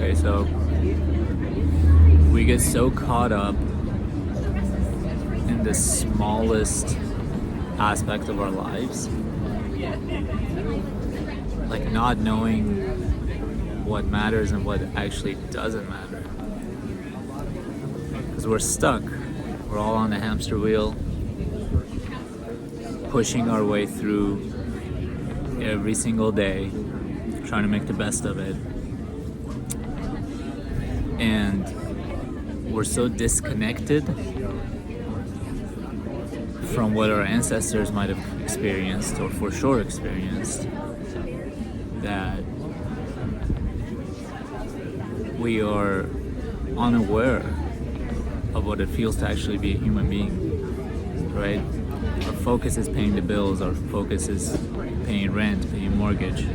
Okay, so we get so caught up in the smallest aspect of our lives, like not knowing what matters and what actually doesn't matter. Because we're stuck. We're all on a hamster wheel, pushing our way through every single day, trying to make the best of it. And we're so disconnected from what our ancestors might have experienced, or for sure experienced, that we are unaware of what it feels to actually be a human being, right? Our focus is paying the bills, our focus is paying rent, paying mortgage,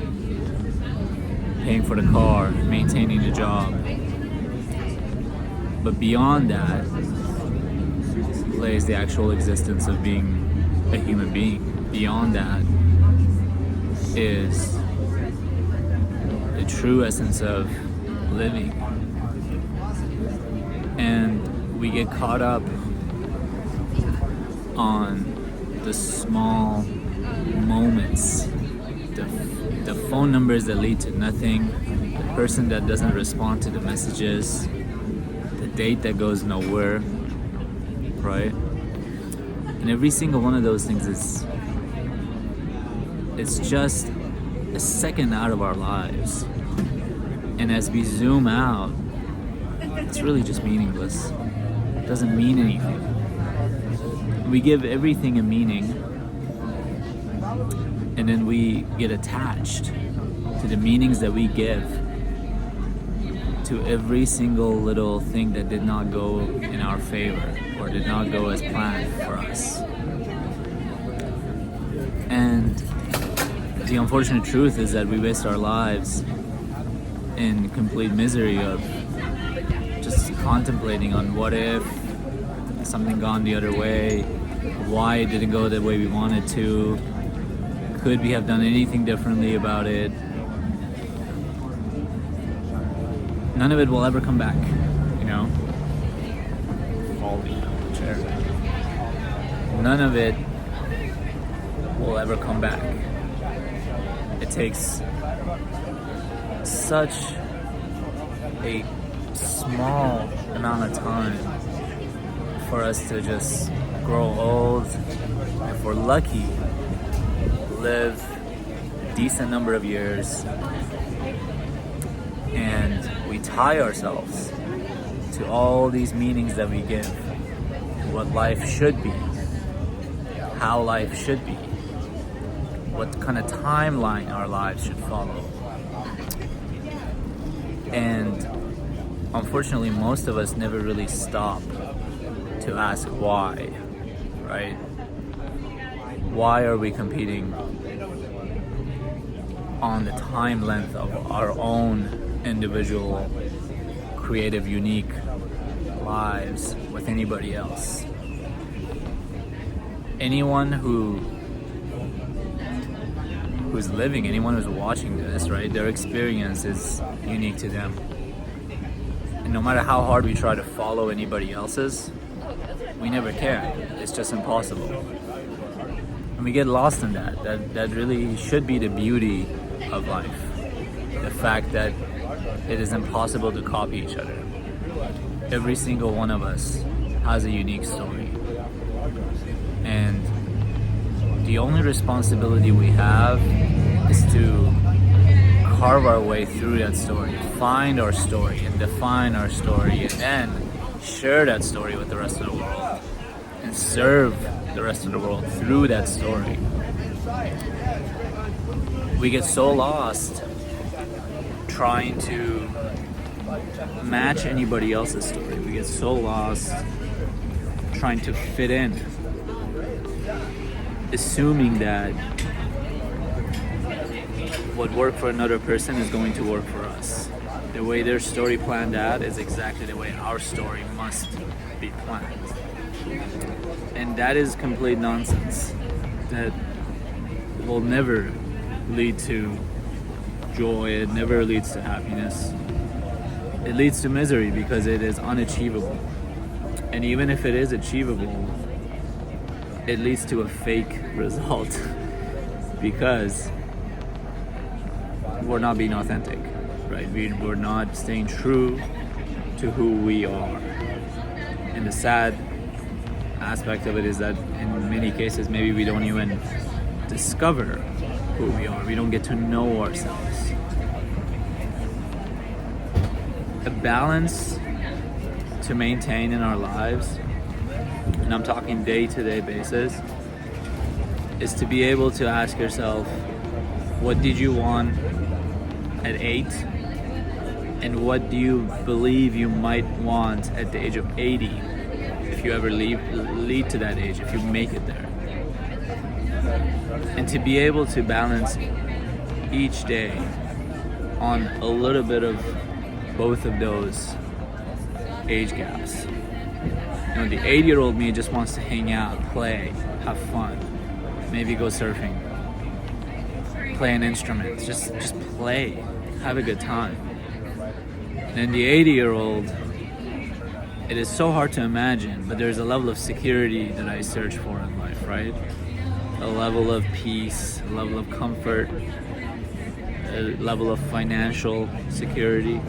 paying for the car, maintaining the job. But beyond that lays the actual existence of being a human being. Beyond that is the true essence of living. And we get caught up on the small moments, the phone numbers that lead to nothing, the person that doesn't respond to the messages, the date that goes nowhere, right? And every single one of those things it's just a second out of our lives. And as we zoom out, it's really just meaningless. It doesn't mean anything. We give everything a meaning, and then we get attached to the meanings that we give to every single little thing that did not go in our favor or did not go as planned for us. And the unfortunate truth is that we waste our lives in complete misery of just contemplating on what if something gone the other way, why it didn't go the way we wanted to, could we have done anything differently about it. None of it will ever come back, you know? Falling out of the chair. None of it will ever come back. It takes such a small amount of time for us to just grow old, if we're lucky, live a decent number of years, and we tie ourselves to all these meanings that we give, what life should be, how life should be, what kind of timeline our lives should follow. And unfortunately, most of us never really stop to ask why, right? Why are we competing on the time length of our own individual, creative, unique lives with anybody else? Anyone who's living, anyone who's watching this, right? Their experience is unique to them. And no matter how hard we try to follow anybody else's, we never can. It's just impossible. And we get lost in that. That really should be the beauty of life. The fact that it is impossible to copy each other. Every single one of us has a unique story. And the only responsibility we have is to carve our way through that story, find our story and define our story, and then share that story with the rest of the world and serve the rest of the world through that story. We get so lost trying to match anybody else's story. We get so lost trying to fit in, assuming that what worked for another person is going to work for us. The way their story planned out is exactly the way our story must be planned. And that is complete nonsense. That will never lead to joy. It never leads to happiness. it leads to misery because it is unachievable. And even if it is achievable, it leads to a fake result because we're not being authentic, right? We're not staying true to who we are. And the sad aspect of it is that in many cases, maybe we don't even discover who we are. We don't get to know ourselves. A balance to maintain in our lives, and I'm talking day-to-day basis, is to be able to ask yourself, what did you want at 8? And what do you believe you might want at the age of 80 if you ever lead to that age, if you make it there? And to be able to balance each day on a little bit of both of those age gaps. You know, the 80-year-old me just wants to hang out, play, have fun, maybe go surfing, play an instrument, just play, have a good time. And the 80-year-old, it is so hard to imagine, but there's a level of security that I search for in life, right? A level of peace, a level of comfort, a level of financial security.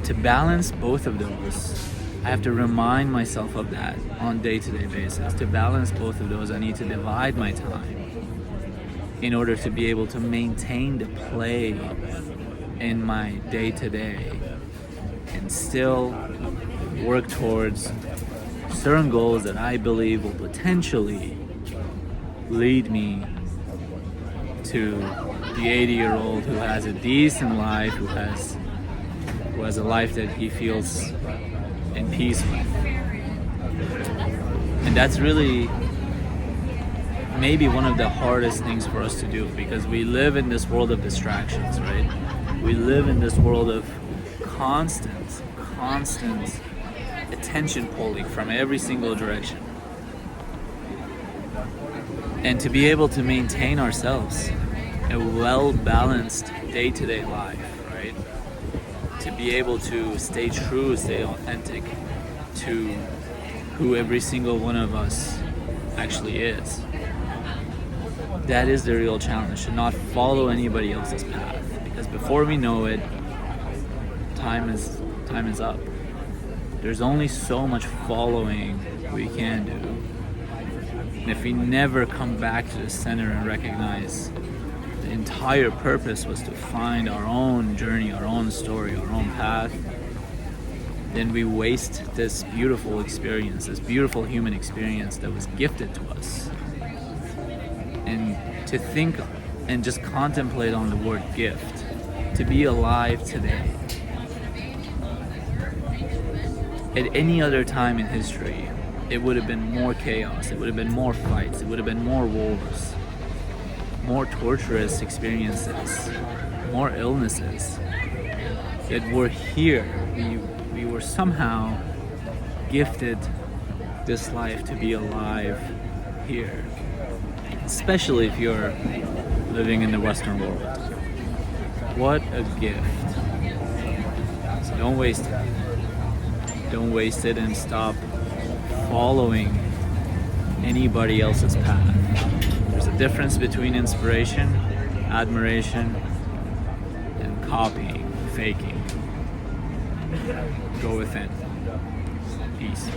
To balance both of those, I have to remind myself of that on a day-to-day basis. To balance both of those, I need to divide my time in order to be able to maintain the play in my day-to-day and still work towards certain goals that I believe will potentially lead me to the 80-year-old who has a decent life, who has a life that he feels in peace with. And that's really maybe one of the hardest things for us to do, because we live in this world of distractions, right? We live in this world of constant attention pulling from every single direction. And to be able to maintain ourselves a well-balanced day-to-day life, right? To be able to stay true, stay authentic to who every single one of us actually is. That is the real challenge, to not follow anybody else's path. Because before we know it, time is up. There's only so much following we can do. And if we never come back to the center and recognize the entire purpose was to find our own journey, our own story, our own path, then we waste this beautiful experience, this beautiful human experience that was gifted to us. And to think and just contemplate on the word gift, to be alive today. At any other time in history, it would have been more chaos, it would have been more fights, it would have been more wars, more torturous experiences, more illnesses. Yet we're here. We were somehow gifted this life to be alive here. Especially if you're living in the Western world. What a gift. So don't waste it. Don't waste it and stop following anybody else's path. There's a difference between inspiration, admiration, and copying, faking. Go within. Peace.